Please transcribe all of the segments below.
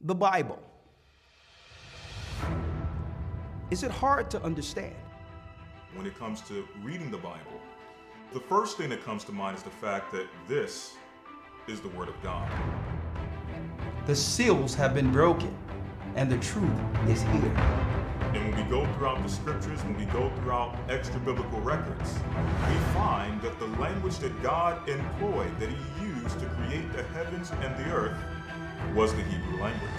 The Bible. Is it hard to understand? When it comes to reading the Bible, the first thing that comes to mind is the fact that this is the Word of God. The seals have been broken, and the truth is here. And when we go throughout the scriptures, when we go throughout extra biblical records, we find that the language that God employed, that He used to create the heavens and the earth, was the Hebrew language.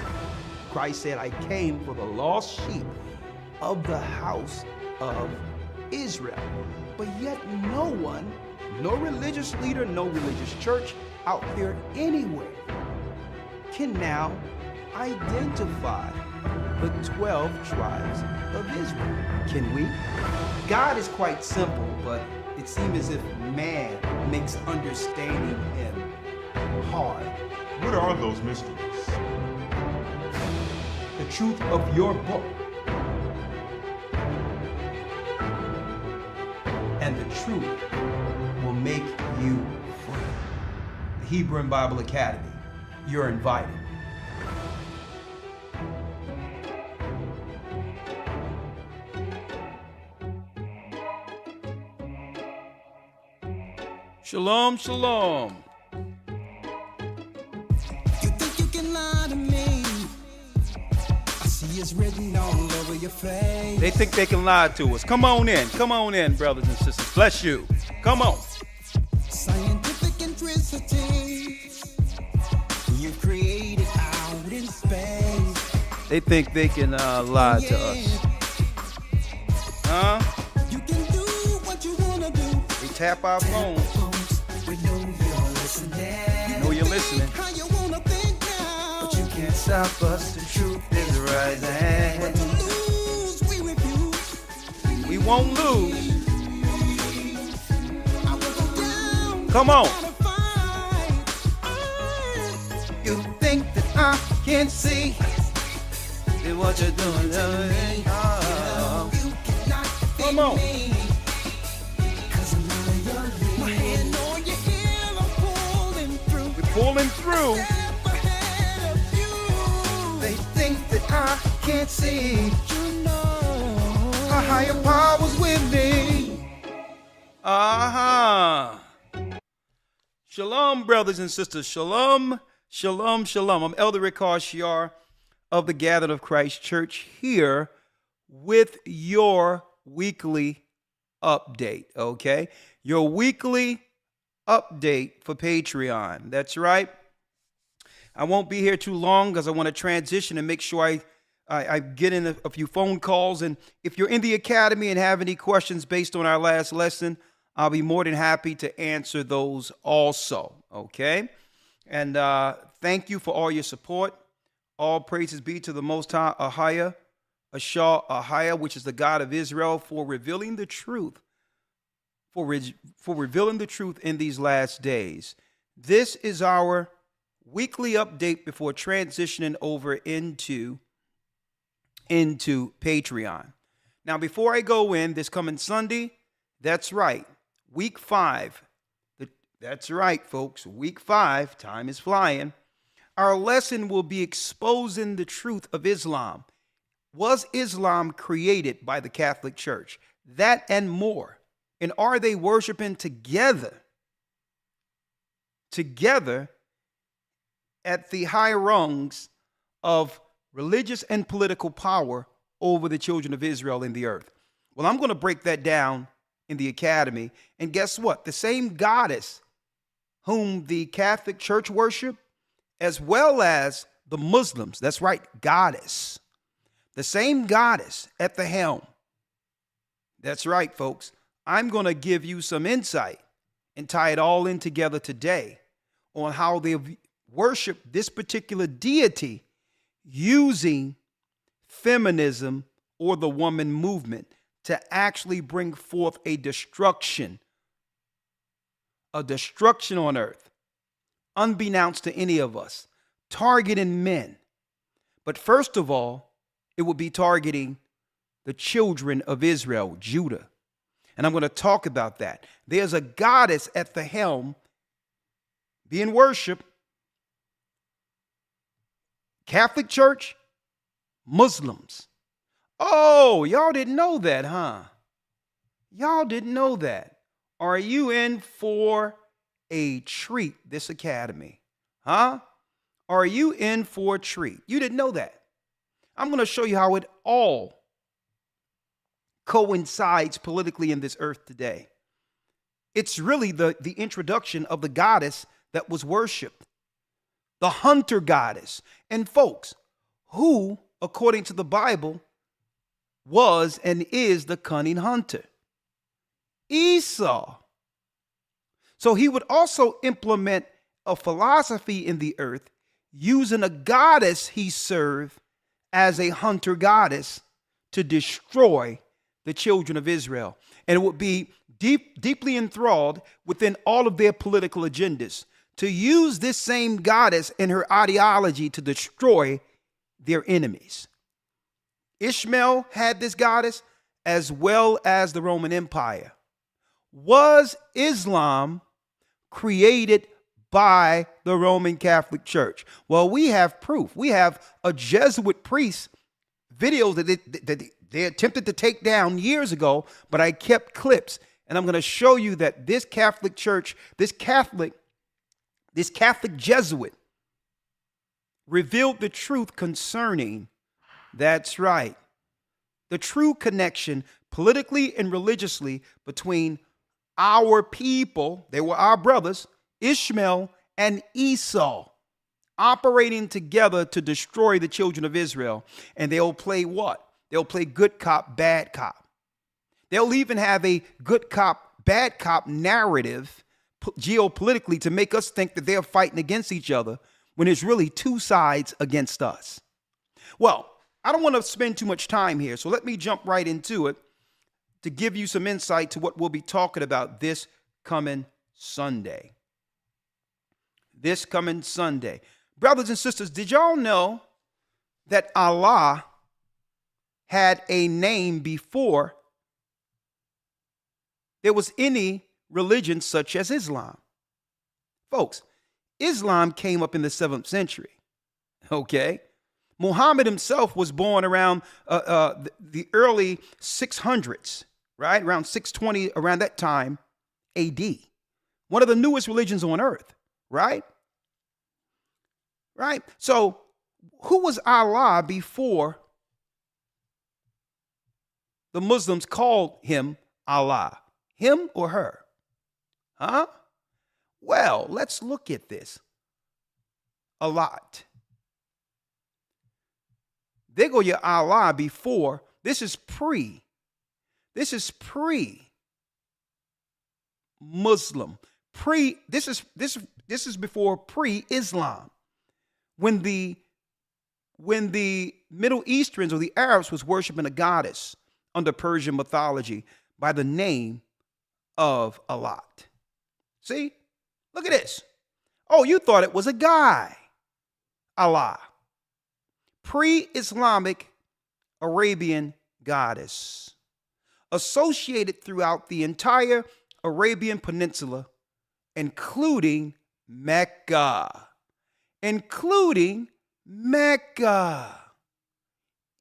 Christ said, I came for the lost sheep of the house of Israel. But yet no one, no religious leader, no religious church out there anywhere can now identify the 12 tribes of Israel. Can we? God is quite simple, but it seems as if man makes understanding Him hard. What are those mysteries? The truth of your book and the truth will make you free. The Hebrew and Bible Academy, you're invited. Shalom, shalom. You think you can lie to me? I see it's written all over your face. They think they can lie to us. Come on in, brothers and sisters. Bless you. Come on. Scientific intricity you created out in space. They think they can lie to us. Huh? You can do what you wanna do. They tap our phones. We know you're listening. Know you're listening. How you wanna think now? But you can't stop us. The truth is rising. But to lose, we refuse. We won't lose. I will go down. Come on. Gotta fight. You think that I can't see what you're doing to me? Oh. You cannot defeat Come on. me. 'Cause I'm out of your league. My hand on your heel, I'm pulling through. We're pulling through. Step ahead of you. They think that I can't see. You know. A higher power's with me. Shalom, brothers and sisters. Shalom, shalom, shalom. I'm Elder Ricard Shiar of the Gathered of Christ Church here with your weekly update, okay? Your weekly update for Patreon. That's right. I won't be here too long because I want to transition and make sure I get in a few phone calls. And if you're in the academy and have any questions based on our last lesson, I'll be more than happy to answer those also, okay? And thank you for all your support. All praises be to the Most High, Ahaya, Ashah, Ahaya, which is the God of Israel, for revealing the truth, for revealing the truth in these last days. This is our weekly update before transitioning over into Patreon. Now, before I go in this coming Sunday, that's right, week 5. That's right, folks, week 5, time is flying. Our lesson will be exposing the truth of Islam. Was Islam created by the Catholic Church? That and more. And are they worshiping together at the high rungs of religious and political power over the children of Israel in the earth? Well, I'm going to break that down in the academy. And guess what? The same goddess whom the Catholic Church worship, as well as the Muslims, that's right, goddess. The same goddess at the helm. That's right, folks. I'm going to give you some insight and tie it all in together today on how they worship this particular deity using feminism or the woman movement to actually bring forth a destruction on earth, unbeknownst to any of us, targeting men. But first of all, it will be targeting the children of Israel, Judah. And I'm going to talk about that. There's a goddess at the helm being worshiped Catholic Church, Muslims. Oh, y'all didn't know that, huh? Y'all didn't know that. Are you in for a treat this academy? Huh? Are you in for a treat? You didn't know that. I'm going to show you how it all coincides politically in this earth today. It's really the introduction of the goddess that was worshipped, the hunter goddess. And folks, who, according to the Bible, was and is the cunning hunter? Esau. So he would also implement a philosophy in the earth using a goddess he served as a hunter goddess to destroy the children of Israel. And it would be deeply enthralled within all of their political agendas to use this same goddess and her ideology to destroy their enemies. Ishmael had this goddess as well as the Roman Empire. Was Islam created by the Roman Catholic Church? Well, we have proof. We have a Jesuit priest videos that they attempted to take down years ago, but I kept clips. And I'm going to show you that this Catholic Church, this Catholic Jesuit revealed the truth concerning, that's right, the true connection politically and religiously between our people, they were our brothers, Ishmael and Esau, operating together to destroy the children of Israel. And they'll play what? They'll play good cop, bad cop. They'll even have a good cop, bad cop narrative geopolitically to make us think that they're fighting against each other when it's really two sides against us. Well, I don't want to spend too much time here, so let me jump right into it to give you some insight to what we'll be talking about this coming Sunday. This coming Sunday. Brothers and sisters, did y'all know that Allah had a name before there was any religion such as Islam? Folks, Islam came up in the 7th century, okay? Muhammad himself was born around the early 600s, right? Around 620, around that time, AD. One of the newest religions on earth, right? Right? So who was Allah before the Muslims called him Allah? Him or her? Huh? Well, let's look at this a lot. There go your Allah before. This is pre Muslim. This is before pre-Islam. When the Middle Easterns or the Arabs was worshiping a goddess under Persian mythology by the name of Allah. See? Look at this. Oh, you thought it was a guy. Allah. Pre-Islamic Arabian goddess. Associated throughout the entire Arabian Peninsula, including Mecca. Including Mecca.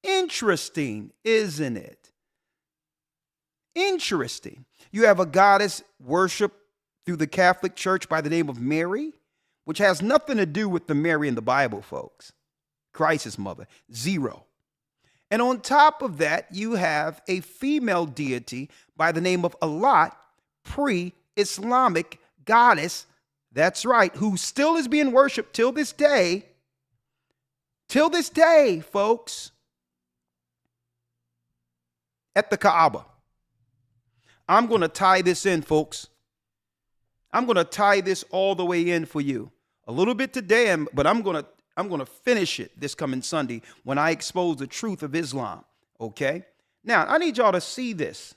Interesting, isn't it? Interesting. You have a goddess worship through the Catholic Church by the name of Mary, which has nothing to do with the Mary in the Bible, folks. Christ's mother. Zero. And on top of that, you have a female deity by the name of Allah, pre-Islamic goddess. That's right, who still is being worshiped till this day. Till this day, folks. At the Kaaba. I'm going to tie this in, folks. I'm going to tie this all the way in for you. A little bit today, but I'm going to finish it this coming Sunday when I expose the truth of Islam, okay? Now, I need y'all to see this.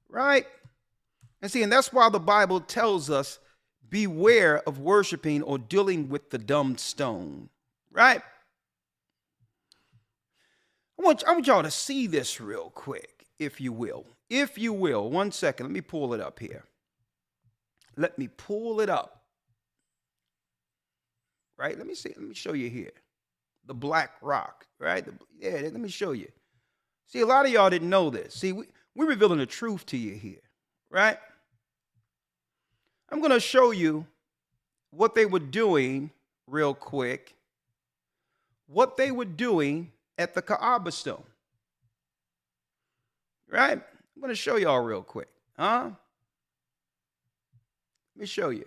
Right? And see, and that's why the Bible tells us, beware of worshiping or dealing with the dumb stone. Right? I want y'all to see this real quick, if you will. If you will. 1 second. Let me pull it up here. Let me pull it up. right? Let me see. Let me show you here. The black rock, right? Let me show you. See, a lot of y'all didn't know this. See, we're revealing the truth to you here, right? I'm going to show you what they were doing real quick. What they were doing at the Kaaba stone. Right? I'm going to show y'all real quick. Huh? Let me show you.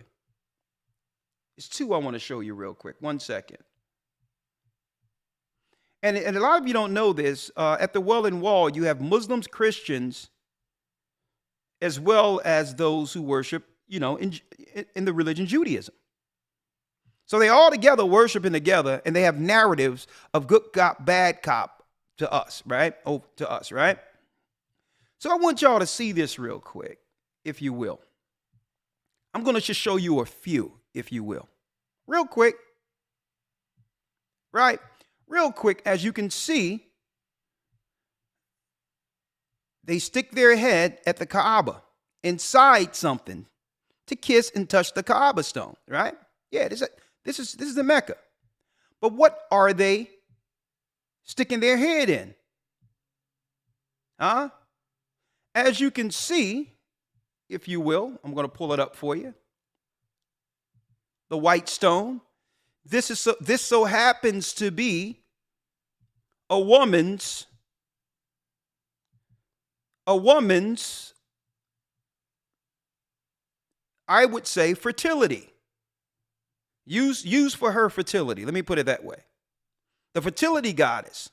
It's two I want to show you real quick. 1 second. And a lot of you don't know this. At the Wailing Wall, you have Muslims, Christians, as well as those who worship, in the religion Judaism. So they all together worshiping together, and they have narratives of good cop, bad cop to us, right? So I want y'all to see this real quick, if you will. I'm going to just show you a few, if you will. Real quick. Right? Real quick, as you can see, they stick their head at the Kaaba inside something to kiss and touch the Kaaba stone, right? Yeah, this is the Mecca. But what are they sticking their head in? Huh? As you can see, if you will, I'm going to pull it up for you. The white stone. This so happens to be a woman's, I would say, fertility. Used for her fertility. Let me put it that way. The fertility goddess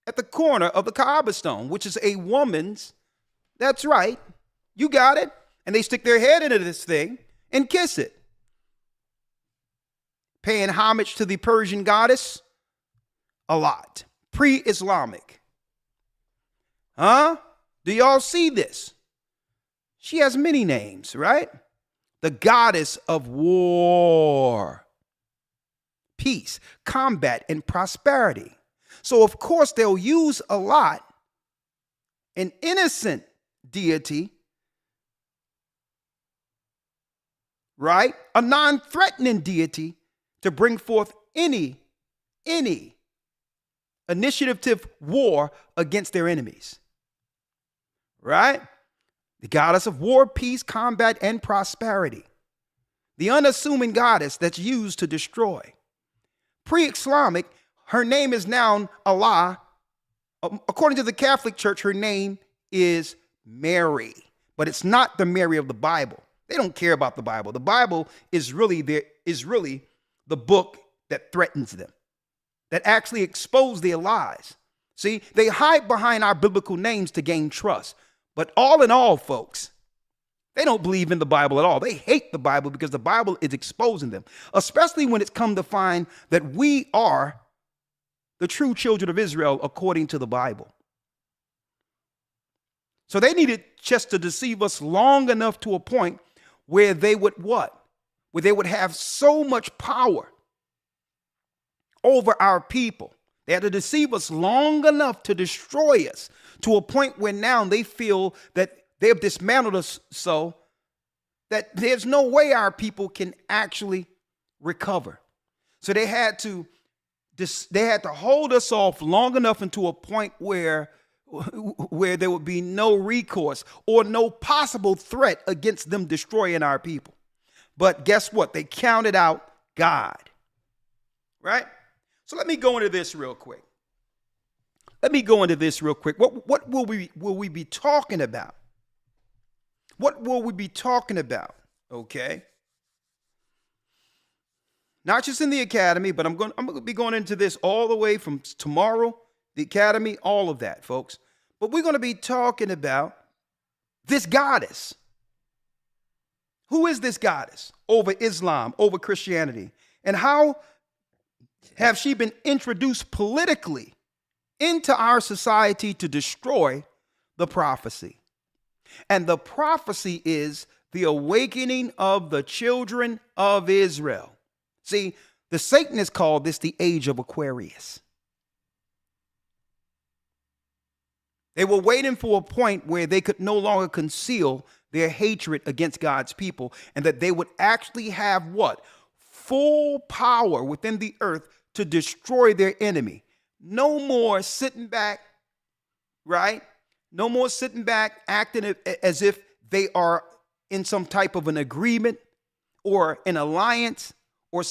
at the corner of the Kaaba stone, which is a woman's. That's right. You got it. And they stick their head into this thing and kiss it. Paying homage to the Persian goddess? A lot. Pre-Islamic. Huh? Do y'all see this? She has many names, right? The goddess of war, peace, combat, and prosperity. So, of course, they'll use a lot an innocent deity, right? A non-threatening deity to bring forth any initiative war against their enemies, right? The goddess of war, peace, combat, and prosperity. The unassuming goddess that's used to destroy. Pre-Islamic, her name is now Allah. According to the Catholic Church, her name is Mary. But it's not the Mary of the Bible. They don't care about the Bible. The Bible is really the book that threatens them, that actually expose their lies. See, they hide behind our biblical names to gain trust. But all in all, folks, they don't believe in the Bible at all. They hate the Bible because the Bible is exposing them, especially when it's come to find that we are the true children of Israel according to the Bible. So they needed just to deceive us long enough to a point where they would what? Where they would have so much power over our people. They had to deceive us long enough to destroy us to a point where now they feel that they have dismantled us so that there's no way our people can actually recover. So they had to hold us off long enough into a point where there would be no recourse or no possible threat against them destroying our people. But guess what? They counted out God, right? So let me go into this real quick. What will we be talking about? What will we be talking about? Okay. Not just in the academy, but I'm going to be going into this all the way from tomorrow, the academy, all of that, folks. But we're going to be talking about this goddess. Who is this goddess over Islam, over Christianity? And how have she been introduced politically into our society to destroy the prophecy? And the prophecy is the awakening of the children of Israel. See, the Satanists call this the age of Aquarius. They were waiting for a point where they could no longer conceal their hatred against God's people, and that they would actually have what? full power within the earth to destroy their enemy. No more sitting back, right? No more sitting back acting as if they are in some type of an agreement or an alliance or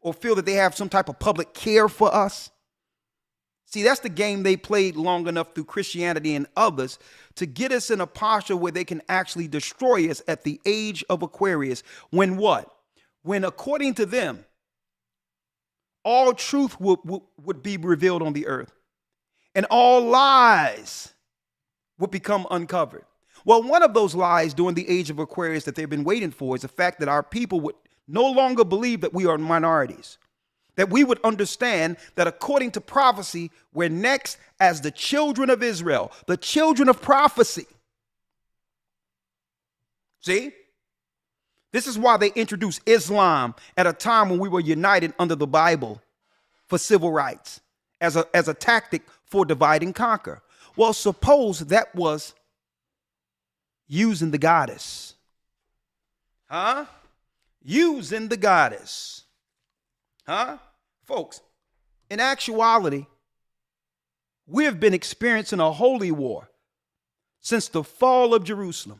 or feel that they have some type of public care for us. See, that's the game they played long enough through Christianity and others to get us in a posture where they can actually destroy us at the age of Aquarius. When what? When, according to them, all truth would be revealed on the earth and all lies would become uncovered. Well, one of those lies during the age of Aquarius that they've been waiting for is the fact that our people would no longer believe that we are minorities. That we would understand that according to prophecy, we're next as the children of Israel, the children of prophecy. See? This is why they introduced Islam at a time when we were united under the Bible for civil rights as a tactic for divide and conquer. Well, suppose that was using the goddess. Huh? Using the goddess. Huh? Folks, in actuality, we have been experiencing a holy war since the fall of Jerusalem.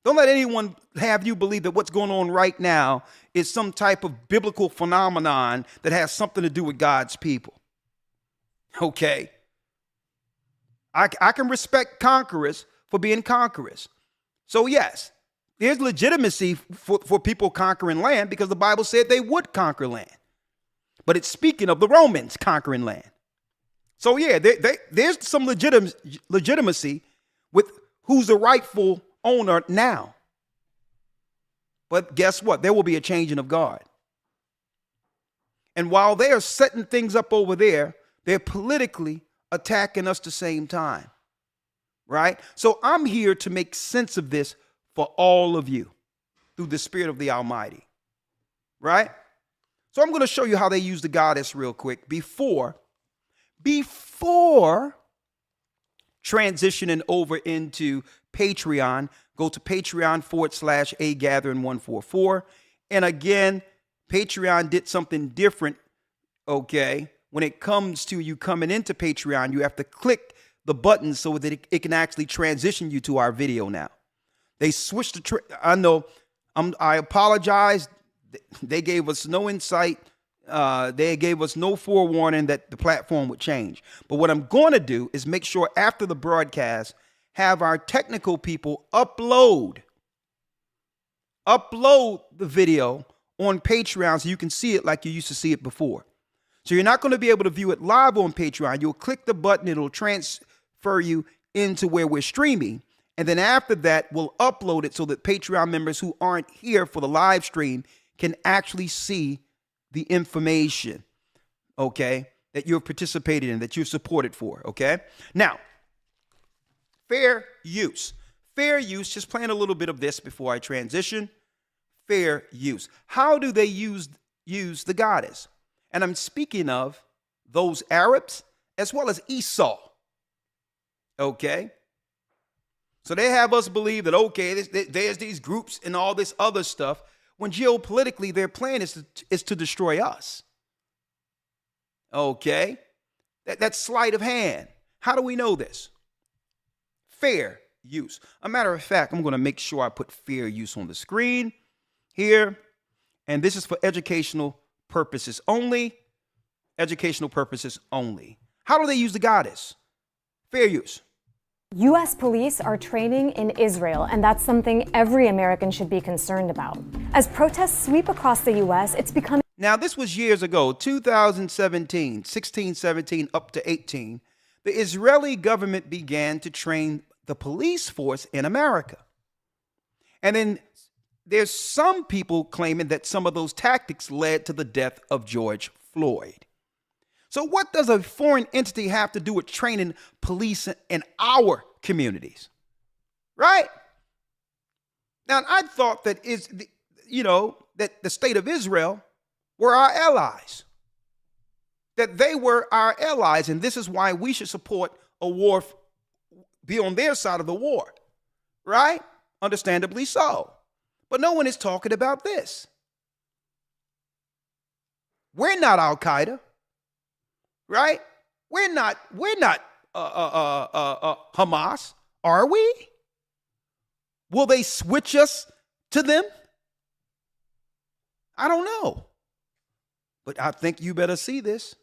Don't let anyone have you believe that what's going on right now is some type of biblical phenomenon that has something to do with God's people. Okay. I can respect conquerors for being conquerors. So yes, there's legitimacy for people conquering land because the Bible said they would conquer land. But it's speaking of the Romans conquering land. So yeah, there's some legitimacy with who's the rightful owner now. But guess what? There will be a changing of guard. And while they are setting things up over there, they're politically attacking us at the same time. Right? So I'm here to make sense of this for all of you through the Spirit of the Almighty. Right? So I'm going to show you how they use the goddess real quick before transitioning over into Patreon. Go to Patreon.com/agathering144. And again, Patreon did something different. Okay. When it comes to you coming into Patreon, you have to click the button so that it can actually transition you to our video now. They switched I know. I apologize. They gave us no insight. They gave us no forewarning that the platform would change. But what I'm going to do is make sure after the broadcast, have our technical people upload the video on Patreon so you can see it like you used to see it before. So you're not going to be able to view it live on Patreon. You'll click the button. It'll transfer you into where we're streaming. And then after that, we'll upload it so that Patreon members who aren't here for the live stream can actually see the information, okay, that you've participated in, that you've supported for, okay? Now, fair use. Fair use, just playing a little bit of this before I transition. Fair use. How do they use the goddess? And I'm speaking of those Arabs as well as Esau, okay? So they have us believe that, okay, there's these groups and all this other stuff, when geopolitically their plan is to destroy us. Okay? That's sleight of hand. How do we know this? Fair use. A matter of fact, I'm going to make sure I put fair use on the screen here. And this is for educational purposes only. Educational purposes only. How do they use the goddess? Fair use. U.S. police are training in Israel, and that's something every American should be concerned about. As protests sweep across the U.S., it's becoming... Now, this was years ago, 2017, 16, 17, up to 18. The Israeli government began to train the police force in America. And then there's some people claiming that some of those tactics led to the death of George Floyd. So what does a foreign entity have to do with training police in our communities? Right? Now, I thought that that the state of Israel were our allies. That they were our allies, and this is why we should support a war, be on their side of the war. Right? Understandably so. But no one is talking about this. We're not Al Qaeda, right? We're not Hamas, are we? Will they switch us to them? I don't know. But I think you better see this.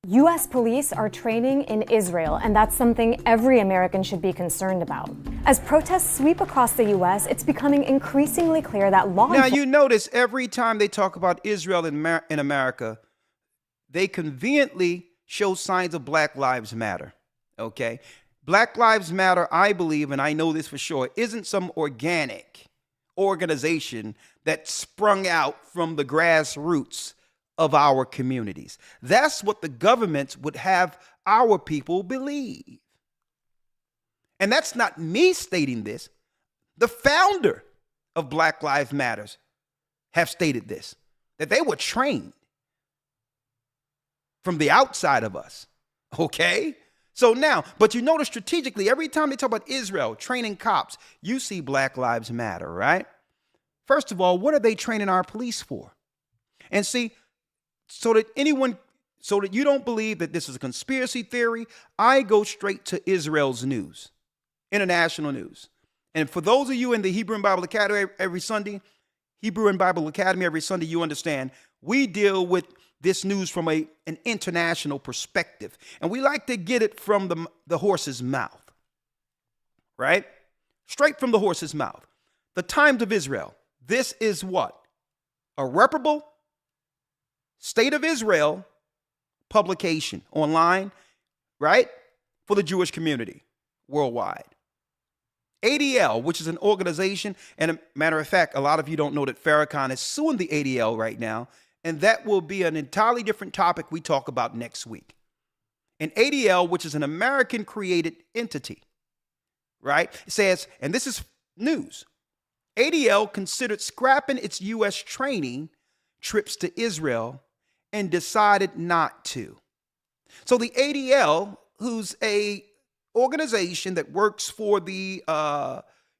U.S. police are training in Israel, and that's something every American should be concerned about. As protests sweep across the U.S., it's becoming increasingly clear that law Now, you notice every time they talk about Israel in America, they conveniently show signs of Black Lives Matter, okay? Black Lives Matter, I believe, and I know this for sure, isn't some organic organization that sprung out from the grassroots of our communities. That's what the governments would have our people believe. And that's not me stating this. The founder of Black Lives Matters have stated this, that they were trained from the outside of us. Okay? So now, but you notice strategically, every time they talk about Israel training cops, you see Black Lives Matter, right? First of all, what are they training our police for? And see, so that you don't believe that this is a conspiracy theory, I go straight to Israel's news, international news. And for those of you in the Hebrew and Bible Academy every Sunday, you understand we deal with this news from an international perspective. And we like to get it from the horse's mouth, right? Straight from the horse's mouth. The Times of Israel. This is what? A reputable State of Israel publication online, right? For the Jewish community worldwide. ADL, which is an organization, and a matter of fact, a lot of you don't know that Farrakhan is suing the ADL right now, and that will be an entirely different topic we talk about next week. And ADL, which is an American-created entity, right? It says, and this is news, ADL considered scrapping its U.S. training trips to Israel and decided not to. So the ADL, who's a organization that works for the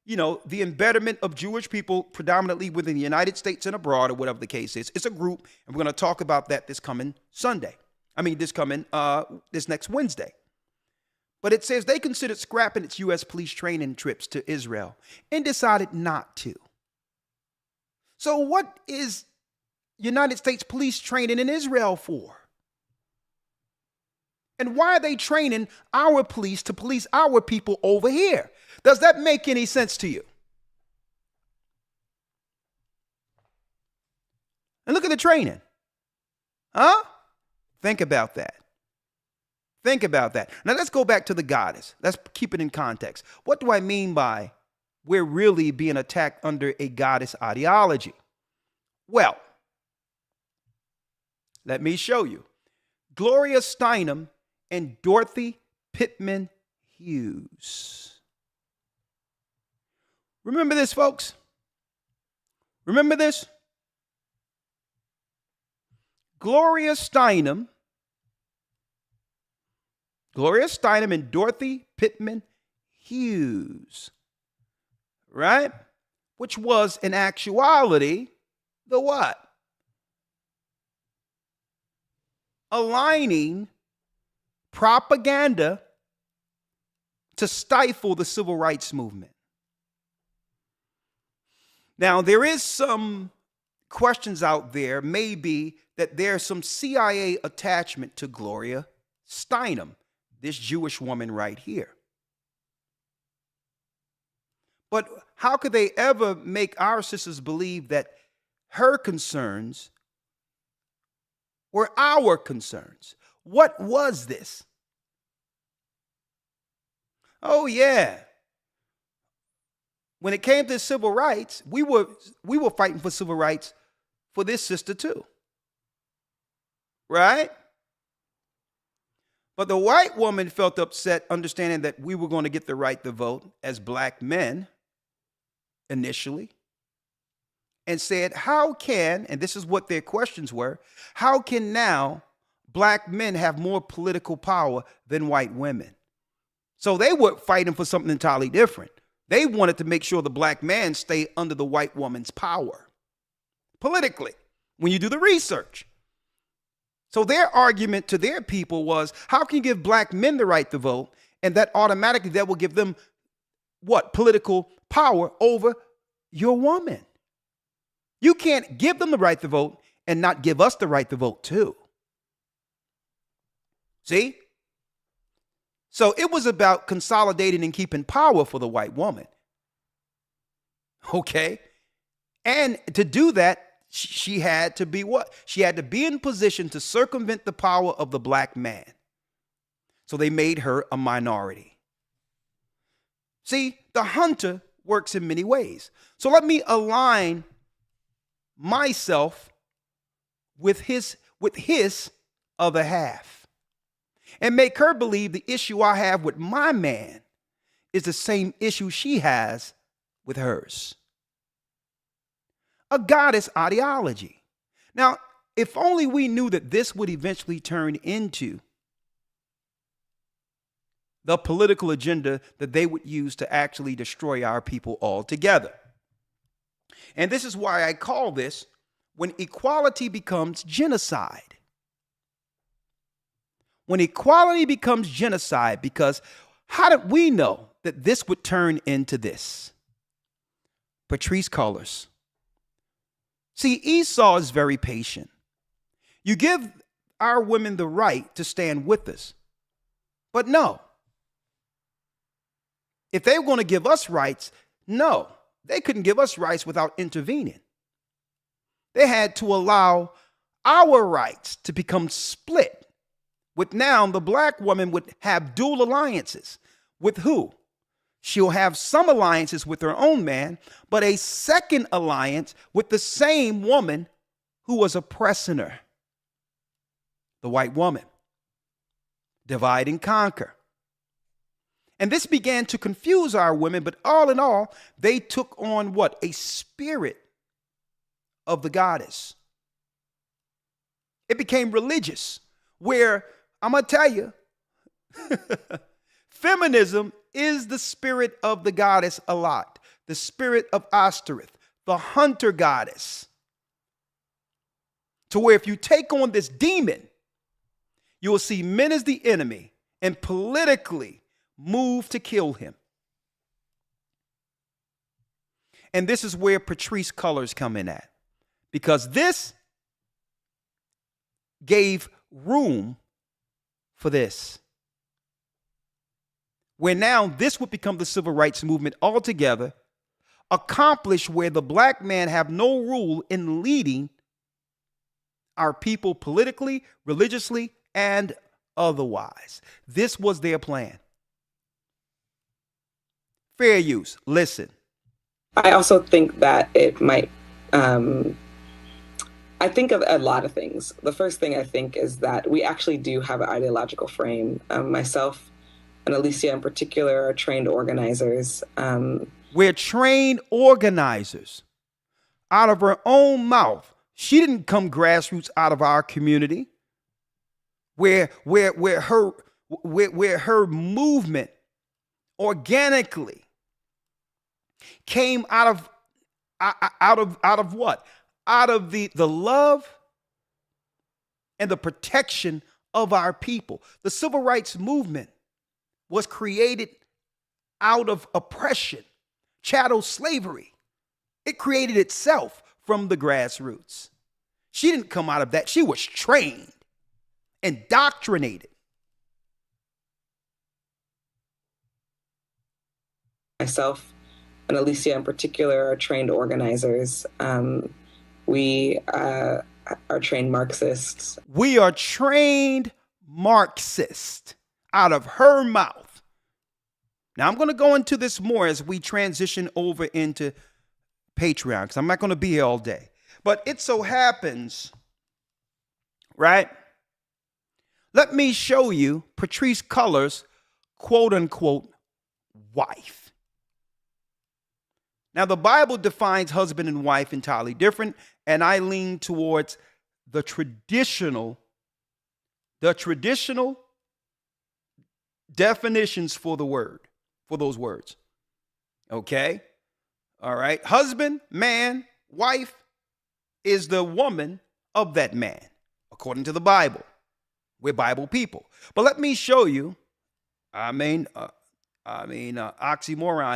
embetterment of Jewish people, predominantly within the United States and abroad, or whatever the case is, it's a group, and we're going to talk about that this next Wednesday. But it says they considered scrapping its U.S. police training trips to Israel and decided not to. So what is United States police training in Israel for? And why are they training our police to police our people over here? Does that make any sense to you? And look at the training. Huh? Think about that. Think about that. Now let's go back to the goddess. Let's keep it in context. What do I mean by we're really being attacked under a goddess ideology? Well, let me show you. Gloria Steinem and Dorothy Pittman Hughes. Remember this, folks? Remember this? Gloria Steinem and Dorothy Pittman Hughes, right? Which was in actuality the what? Aligning propaganda to stifle the civil rights movement. Now, there is some questions out there, maybe, that there's some CIA attachment to Gloria Steinem, this Jewish woman right here. But how could they ever make our sisters believe that her concerns were our concerns? What was this? Oh, yeah. When it came to civil rights, we were fighting for civil rights for this sister too. Right? But the white woman felt upset, understanding that we were going to get the right to vote as black men initially, and said, how can, and this is what their questions were, how can now black men have more political power than white women? So they were fighting for something entirely different. They wanted to make sure the black man stay under the white woman's power politically, when you do the research. So their argument to their people was, how can you give black men the right to vote? And that automatically that will give them what? Political power over your woman. You can't give them the right to vote and not give us the right to vote too. See? So it was about consolidating and keeping power for the white woman. Okay? And to do that, she had to be what? She had to be in position to circumvent the power of the black man. So they made her a minority. See, the hunter works in many ways. So let me align myself with his other half and make her believe the issue I have with my man is the same issue she has with hers. A goddess ideology. Now, if only we knew that this would eventually turn into the political agenda that they would use to actually destroy our people altogether. And this is why I call this when equality becomes genocide. When equality becomes genocide, because how did we know that this would turn into this? Patrisse Cullors. See, Esau is very patient. You give our women the right to stand with us. But no. If they were going to give us rights, no, they couldn't give us rights without intervening. They had to allow our rights to become split. With now, the black woman would have dual alliances. With who? She'll have some alliances with her own man, but a second alliance with the same woman who was oppressing her. The white woman. Divide and conquer. And this began to confuse our women, but all in all, they took on what? A spirit of the goddess. It became religious, where I'm going to tell you, feminism is the spirit of the goddess a lot. The spirit of Ashtoreth, the hunter goddess. To where if you take on this demon, you will see men as the enemy and politically move to kill him. And this is where Patrisse Cullors come in at. Because this gave room for this. Where now this would become the civil rights movement altogether, accomplished where the black man have no rule in leading our people politically, religiously, and otherwise. This was their plan. Fair use. Listen. I also think that it might, I think of a lot of things. The first thing I think is that we actually do have an ideological frame. Myself and Alicia in particular are trained organizers. We're trained organizers. Out of her own mouth. She didn't come grassroots out of our community. Where her movement organically came out of what? Out of the love and the protection of our people. The civil rights movement was created out of oppression, chattel slavery. It created itself from the grassroots. She didn't come out of that. She was trained, indoctrinated. Myself and Alicia in particular are trained organizers. We are trained Marxists. We are trained Marxists out of her mouth. Now, I'm going to go into this more as we transition over into Patreon, because I'm not going to be here all day. But it so happens, right? Let me show you Patrisse Cullors' quote unquote wife. Now, the Bible defines husband and wife entirely different, and I lean towards the traditional definitions for those words. Okay? All right. Husband, man, wife is the woman of that man. according to the Bible. We're Bible people. But let me show you, oxymoron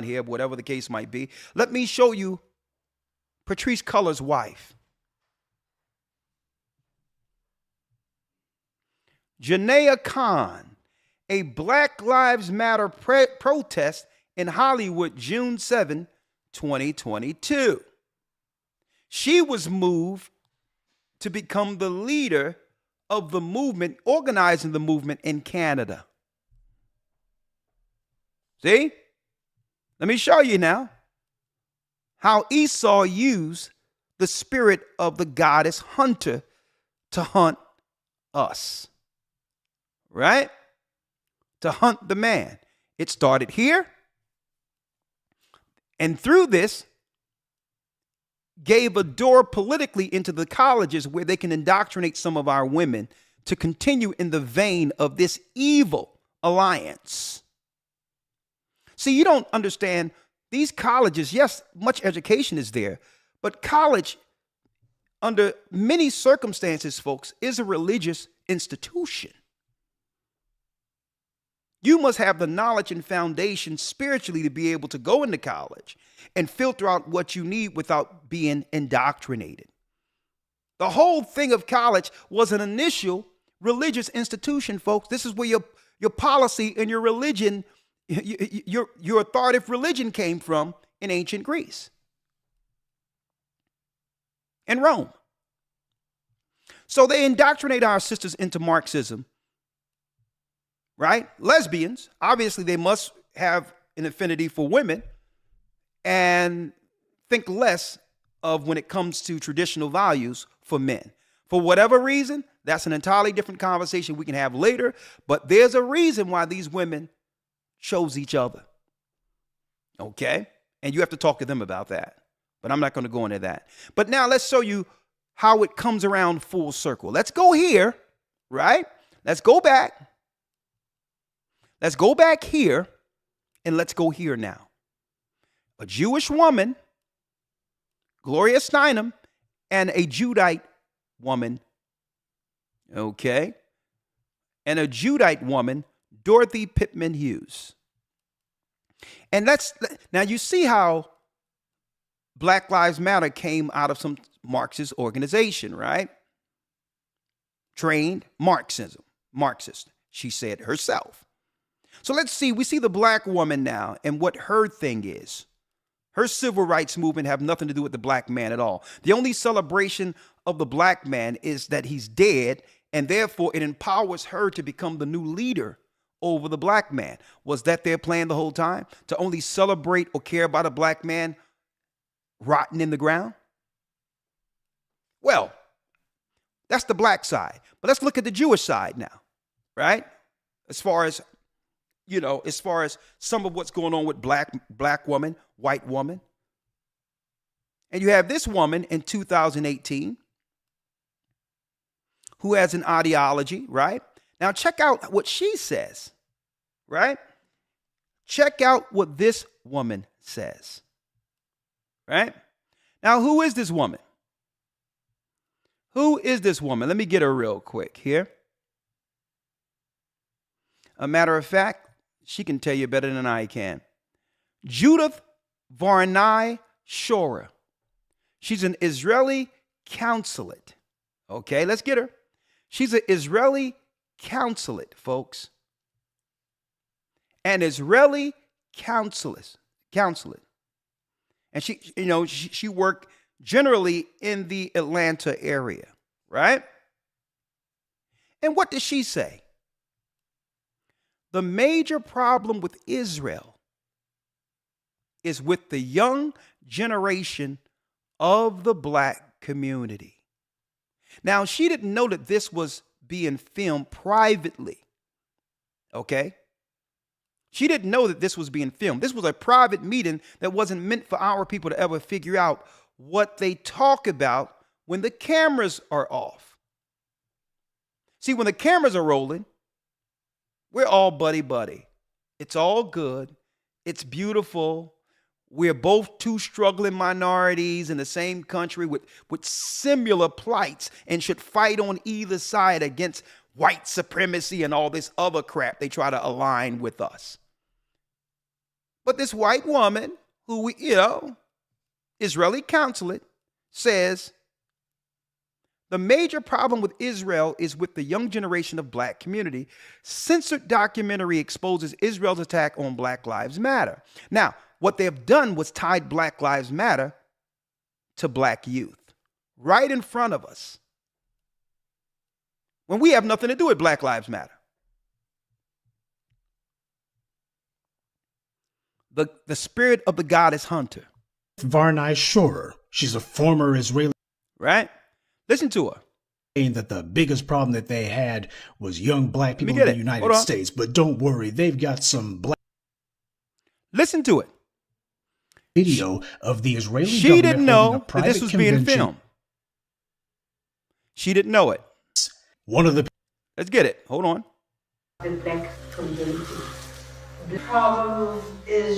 here, whatever the case might be. Let me show you Patrice Cullors' wife. Janaea Khan, a Black Lives Matter protest in Hollywood, June 7, 2022. She was moved to become the leader of the movement, organizing the movement in Canada. See? Let me show you now how Esau used the spirit of the goddess hunter to hunt us. Right? To hunt the man. It started here. And through this, gave a door politically into the colleges where they can indoctrinate some of our women to continue in the vein of this evil alliance. See, you don't understand these colleges. Yes, much education is there, but college, under many circumstances, folks, is a religious institution. You must have the knowledge and foundation spiritually to be able to go into college and filter out what you need without being indoctrinated. The whole thing of college was an initial religious institution, folks. This is where your policy and your religion, your authoritative religion came from in ancient Greece and Rome. So they indoctrinate our sisters into Marxism. Right? Lesbians, obviously they must have an affinity for women and think less of when it comes to traditional values for men. For whatever reason, that's an entirely different conversation we can have later, but there's a reason why these women chose each other. Okay? And you have to talk to them about that. But I'm not going to go into that. But now let's show you how it comes around full circle. Let's go here, right? Let's go back. Let's go back here and let's go here now. A Jewish woman, Gloria Steinem, and a Judite woman, okay, and a Judite woman, Dorothy Pittman Hughes. And now you see how Black Lives Matter came out of some Marxist organization, right? Trained Marxist, she said herself. So let's see, we see the black woman now and what her thing is. Her civil rights movement have nothing to do with the black man at all. The only celebration of the black man is that he's dead, and therefore it empowers her to become the new leader over the black man. Was that their plan the whole time? To only celebrate or care about a black man rotting in the ground? Well, that's the black side. But let's look at the Jewish side now, right? As far as some of what's going on with black woman, white woman. And you have this woman in 2018 who has an ideology, right? Now check out what she says, right? Check out what this woman says, right? Now, who is this woman? Who is this woman? Let me get her real quick here. A matter of fact, she can tell you better than I can. Judith Varnai Shora. She's an Israeli consulate. Okay, let's get her. She's an Israeli consulate, folks. An Israeli consulate. And she worked generally in the Atlanta area, right? And what does she say? The major problem with Israel is with the young generation of the black community. Now, she didn't know that this was being filmed privately, okay? She didn't know that this was being filmed. This was a private meeting that wasn't meant for our people to ever figure out what they talk about when the cameras are off. See, when the cameras are rolling, we're all buddy-buddy. It's all good. It's beautiful. We're both two struggling minorities in the same country with similar plights and should fight on either side against white supremacy and all this other crap they try to align with us. But this white woman who Israeli consulate says the major problem with Israel is with the young generation of black community. Censored documentary exposes Israel's attack on Black Lives Matter. Now, what they have done was tied Black Lives Matter to black youth right in front of us when we have nothing to do with Black Lives Matter. The spirit of the goddess Hunter. Varnai Shorer. She's a former Israeli. Right? Listen to her. Saying that the biggest problem that they had was young black people in the United States. But don't worry, they've got some black. Listen to it. Video of the Israeli she government didn't know that this was being filmed. She didn't know it. One of the. Let's get it. Hold on. The black community. The problem is.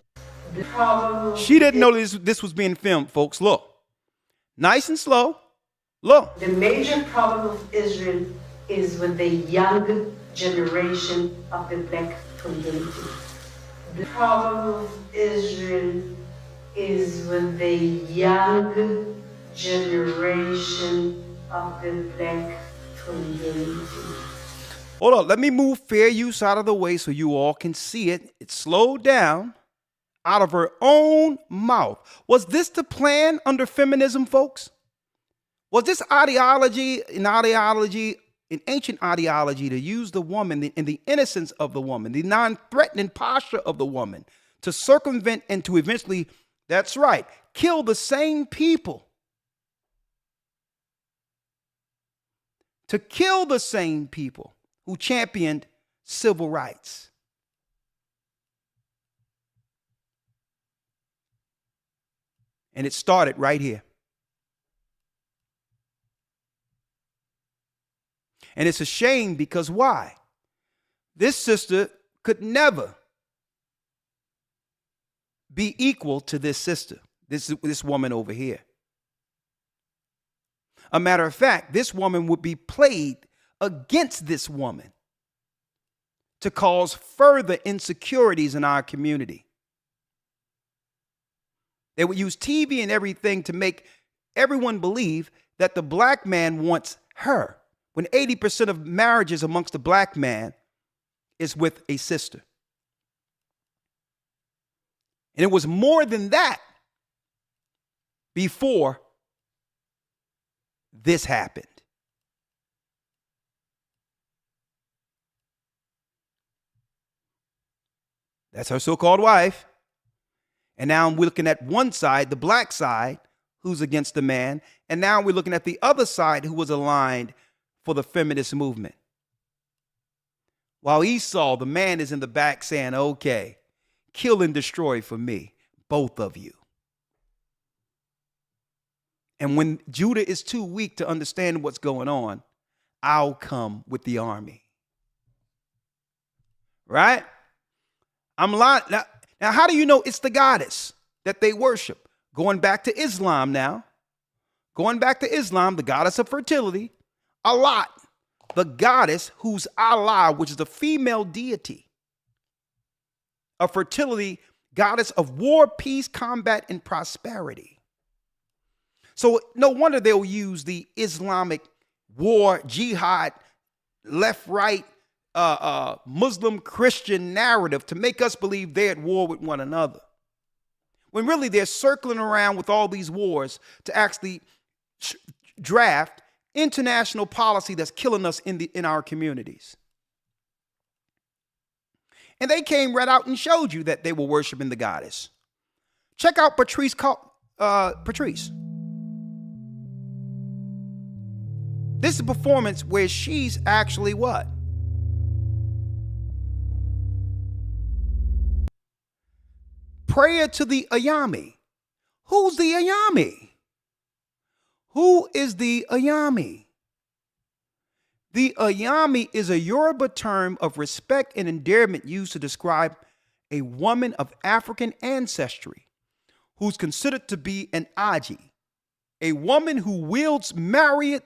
She didn't know this was being filmed, folks. Look. Nice and slow. Look. The major problem of Israel is with the young generation of the black community. The problem of Israel is with the young generation of the black community. Hold on. Let me move fair use out of the way so you all can see it. It's slowed down out of her own mouth. Was this the plan under feminism, folks? Was this an ancient ideology to use the woman and the innocence of the woman, the non-threatening posture of the woman to circumvent and to eventually, that's right, kill the same people? To kill the same people who championed civil rights. And it started right here. And it's a shame because why? This sister could never be equal to this sister, this woman over here. A matter of fact, this woman would be played against this woman to cause further insecurities in our community. They would use TV and everything to make everyone believe that the black man wants her, when 80% of marriages amongst the black man is with a sister. And it was more than that before this happened. That's her so-called wife. And now we're looking at one side, the black side, who's against the man. And now we're looking at the other side who was aligned for the feminist movement. While Esau, the man, is in the back saying, okay, kill and destroy for me, both of you. And when Judah is too weak to understand what's going on, I'll come with the army. Right? I'm lying. Now, how do you know it's the goddess that they worship? Going back to Islam now. Going back to Islam, the goddess of fertility. Allah, the goddess who's Allah, which is a female deity. A fertility goddess of war, peace, combat, and prosperity. So no wonder they'll use the Islamic war, jihad, left, right, Muslim Christian narrative to make us believe they're at war with one another. When really they're circling around with all these wars to actually draft international policy that's killing us in our communities. And they came right out and showed you that they were worshiping the goddess. Check out Patrice. This is a performance where she's actually what? Prayer to the Ayami. Who's the Ayami? Who is the Ayami? The Ayami is a Yoruba term of respect and endearment used to describe a woman of African ancestry who's considered to be an Aji, a woman who wields myriad,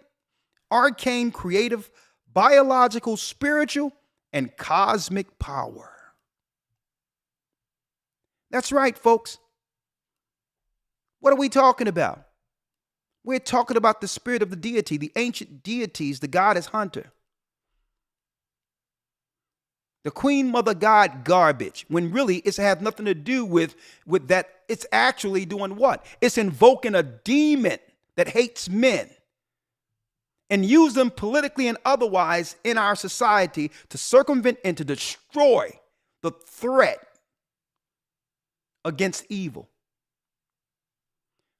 arcane, creative, biological, spiritual, and cosmic power. That's right, folks. What are we talking about? We're talking about the spirit of the deity, the ancient deities, the goddess Hunter. The Queen Mother God garbage, when really it's had nothing to do with that. It's actually doing what? It's invoking a demon that hates men and use them politically and otherwise in our society to circumvent and to destroy the threat against evil.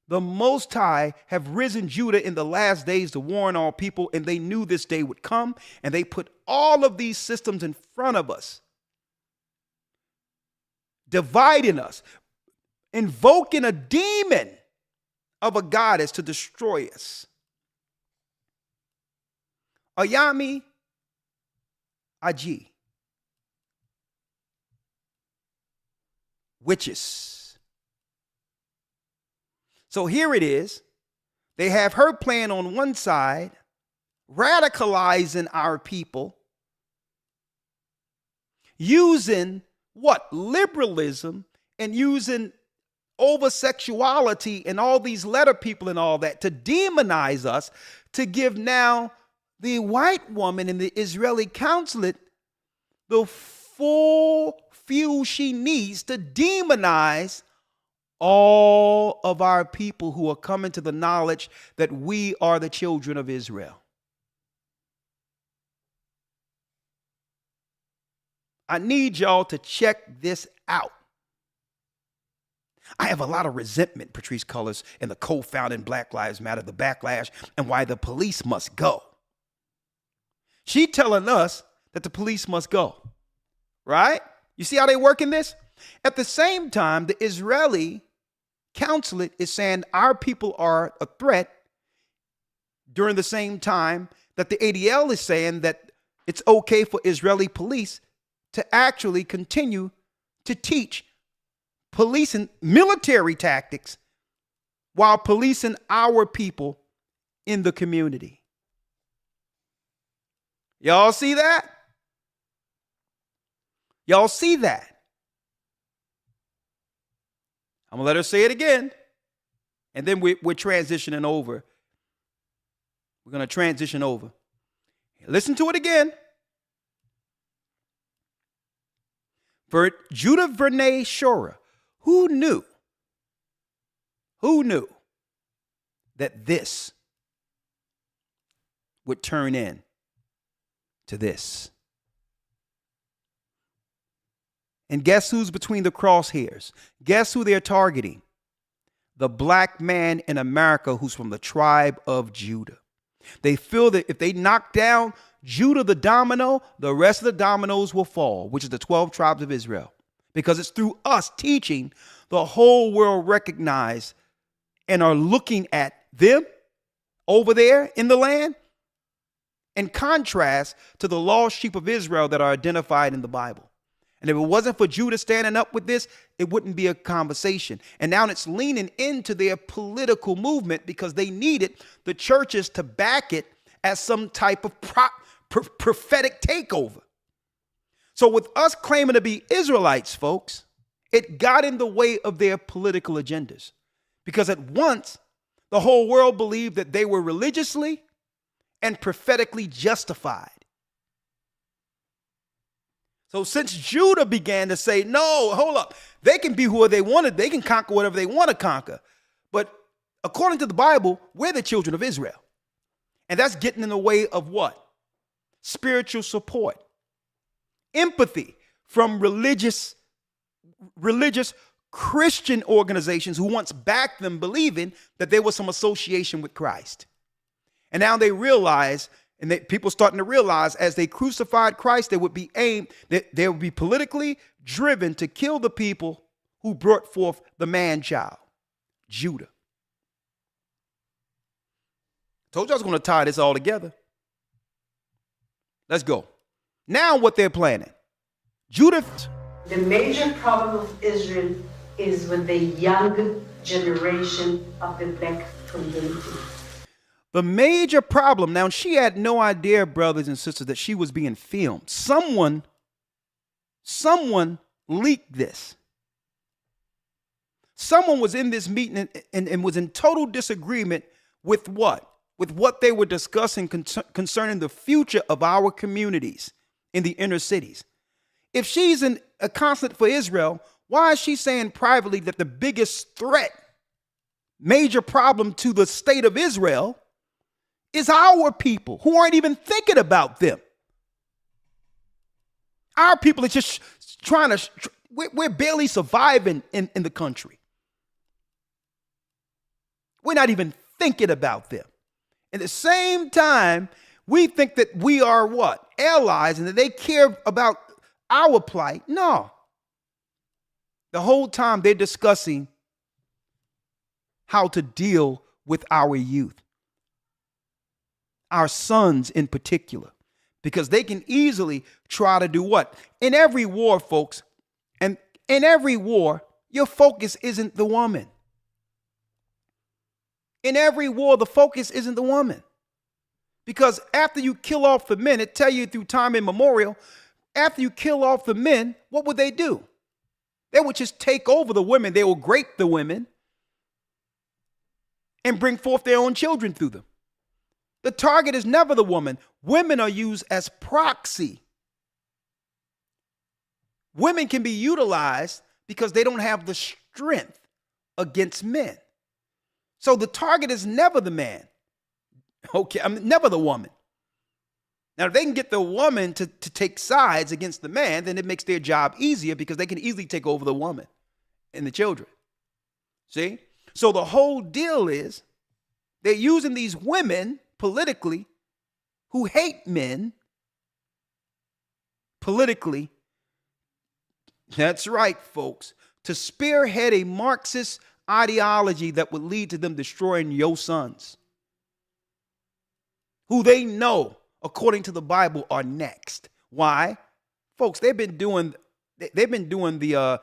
The Most High have risen Judah in the last days to warn all people, and they knew this day would come, and they put all of these systems in front of us, dividing us, invoking a demon of a goddess to destroy us. Ayami Aji. Witches. So here it is. They have her plan on one side, radicalizing our people, using what? Liberalism, and using over-sexuality and all these letter people and all that to demonize us, to give now the white woman in the Israeli consulate the full fuel she needs to demonize all of our people who are coming to the knowledge that we are the children of Israel. I need y'all to check this out. I have a lot of resentment, Patrice Cullors, and the co-founding Black Lives Matter, the backlash, and why the police must go. She telling us that the police must go, right? You see how they working this? At the same time, the Israeli consulate is saying our people are a threat during the same time that the ADL is saying that it's okay for Israeli police to actually continue to teach police and military tactics while policing our people in the community. Y'all see that? Y'all see that? I'm going to let her say it again, and then we're transitioning over. We're going to transition over. Listen to it again. For Judah Vernay Shora, who knew that this would turn in to this? And guess who's between the crosshairs? Guess who they're targeting? The black man in America who's from the tribe of Judah. They feel that if they knock down Judah the domino, the rest of the dominoes will fall, which is the 12 tribes of Israel. Because it's through us teaching the whole world recognize and are looking at them over there in the land in contrast to the lost sheep of Israel that are identified in the Bible. And if it wasn't for Judah standing up with this, it wouldn't be a conversation. And now it's leaning into their political movement because they needed the churches to back it as some type of prophetic takeover. So with us claiming to be Israelites, folks, it got in the way of their political agendas. Because at once, the whole world believed that they were religiously and prophetically justified. So since Judah began to say, no, hold up, they can be who they wanted, they can conquer whatever they want to conquer. But according to the Bible, we're the children of Israel. And that's getting in the way of what? Spiritual support. Empathy from religious Christian organizations who once backed them, believing that there was some association with Christ. And now they realize, and people starting to realize, as they crucified Christ, they would be politically driven to kill the people who brought forth the man-child, Judah. Told you I was going to tie this all together. Let's go. Now what they're planning. Judah. The major problem of Israel is with the young generation of the black community. The major problem, now she had no idea, brothers and sisters, that she was being filmed. Someone leaked this. Someone was in this meeting and was in total disagreement with what? With what they were discussing concerning the future of our communities in the inner cities. If she's a constant for Israel, why is she saying privately that the biggest threat, major problem to the state of Israel is our people who aren't even thinking about them? Our people are just trying to, we're barely surviving in the country. We're not even thinking about them. At the same time, we think that we are what? Allies, and that they care about our plight. No. The whole time they're discussing how to deal with our youth, our sons in particular, because they can easily try to do what? In every war, folks, and in every war, your focus isn't the woman. In every war, the focus isn't the woman. Because after you kill off the men, it tell you through time immemorial, after you kill off the men, what would they do? They would just take over the women. They will grape the women and bring forth their own children through them. The target is never the woman. Women are used as proxy. Women can be utilized because they don't have the strength against men. So the target is never the man. Okay, never the woman. Now, if they can get the woman to take sides against the man, then it makes their job easier because they can easily take over the woman and the children. See? So the whole deal is they're using these women politically who hate men politically. That's right, folks. To spearhead a Marxist ideology that would lead to them destroying your sons, who they know, according to the Bible, are next. Why? Folks, they've been doing the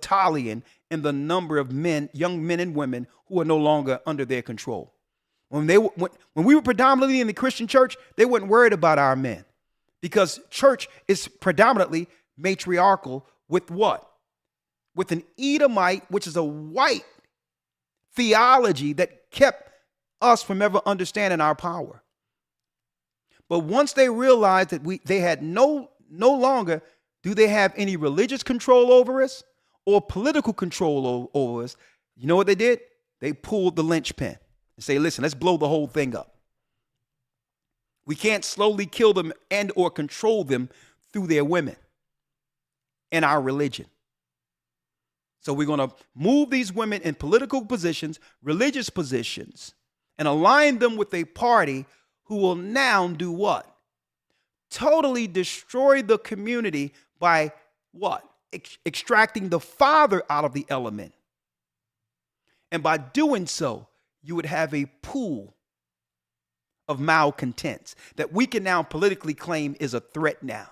tallying in the number of men, young men and women who are no longer under their control. When we were predominantly in the Christian church, they weren't worried about our men because church is predominantly matriarchal with what? With an Edomite, which is a white theology that kept us from ever understanding our power. But once they realized that they had no longer do they have any religious control over us or political control over us, you know what they did? They pulled the linchpin and say, listen, let's blow the whole thing up. We can't slowly kill them and or control them through their women and our religion. So we're going to move these women in political positions, religious positions, and align them with a party who will now do what? Totally destroy the community by what? Extracting the father out of the element. And by doing so, you would have a pool of malcontents that we can now politically claim is a threat now.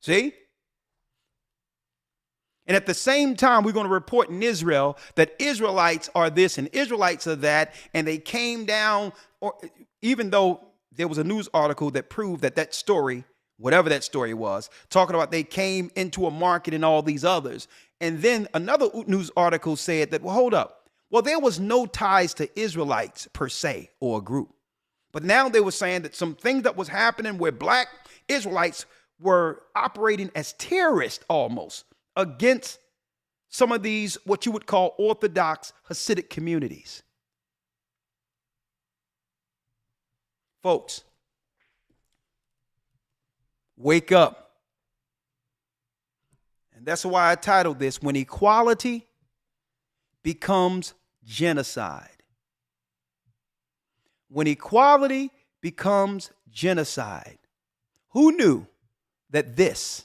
See? And at the same time, we're going to report in Israel that Israelites are this and Israelites are that, and they came down, or even though there was a news article that proved that story, whatever that story was, talking about they came into a market and all these others. And then another news article said that, well, hold up. Well, there was no ties to Israelites per se or a group. But now they were saying that some things that was happening where black Israelites were operating as terrorists almost against some of these, what you would call Orthodox Hasidic communities. Folks, wake up. And that's why I titled this, When Equality Becomes Genocide. When equality becomes genocide. Who knew that this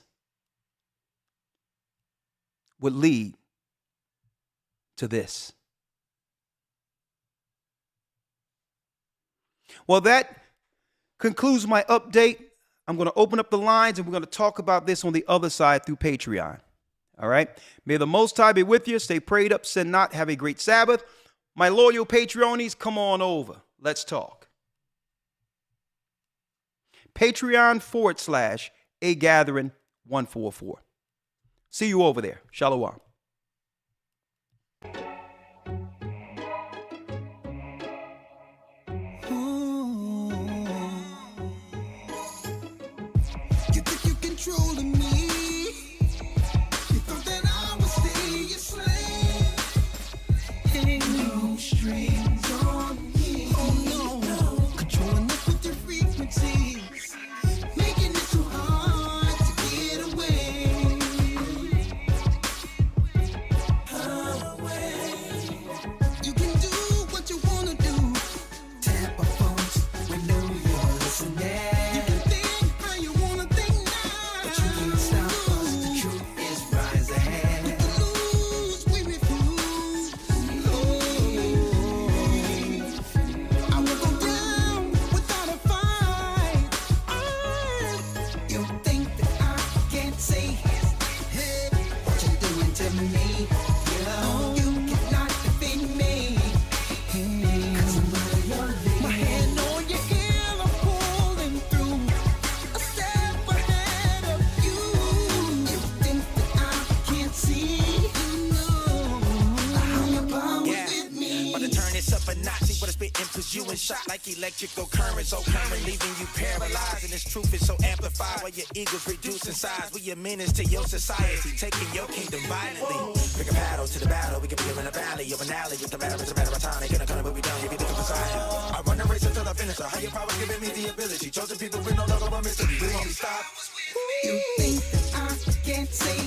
would lead to this? Well, that concludes my update. I'm going to open up the lines and we're going to talk about this on the other side through Patreon. All right. May the Most High be with you. Stay prayed up, sin not. Have a great Sabbath. My loyal Patreonies, come on over. Let's talk. Patreon.com/AGathering144. See you over there. Shalom. You think you controlling me? You thought that I would stay your slave? Ain't no strings on me. Oh no, controlling us with your frequencies, making it so hard to get away. You can do what you wanna do. Tap our phones, we know you're listening. You can think how you wanna think now, but you can't stop us. The truth is rising. We lose, we refuse. I will go down without a fight. You think that I can't say, hey, what you doing to me? You cannot defeat me. 'Cause I'm under your lead. My hand on your heel, I'm pulling through. A step ahead of you. You think that I can't see? How your power with me. But to turn this up a notch, see what it's spitting, puts you in shock like electrical current. So current, leaving you paralyzed. And this truth is so amplified while your ego's reduced in size. We a menace to your society, taking your kingdom violently. Pick a paddle to the battle, we can be here in a valley of an alley. If the battle is a matter of time, they gonna come and we'll be done. You be looking for sign. I run the race until I finish. A higher power giving me the ability. Chosen people with no love or mystery. We won't be stopped. You think that I can't say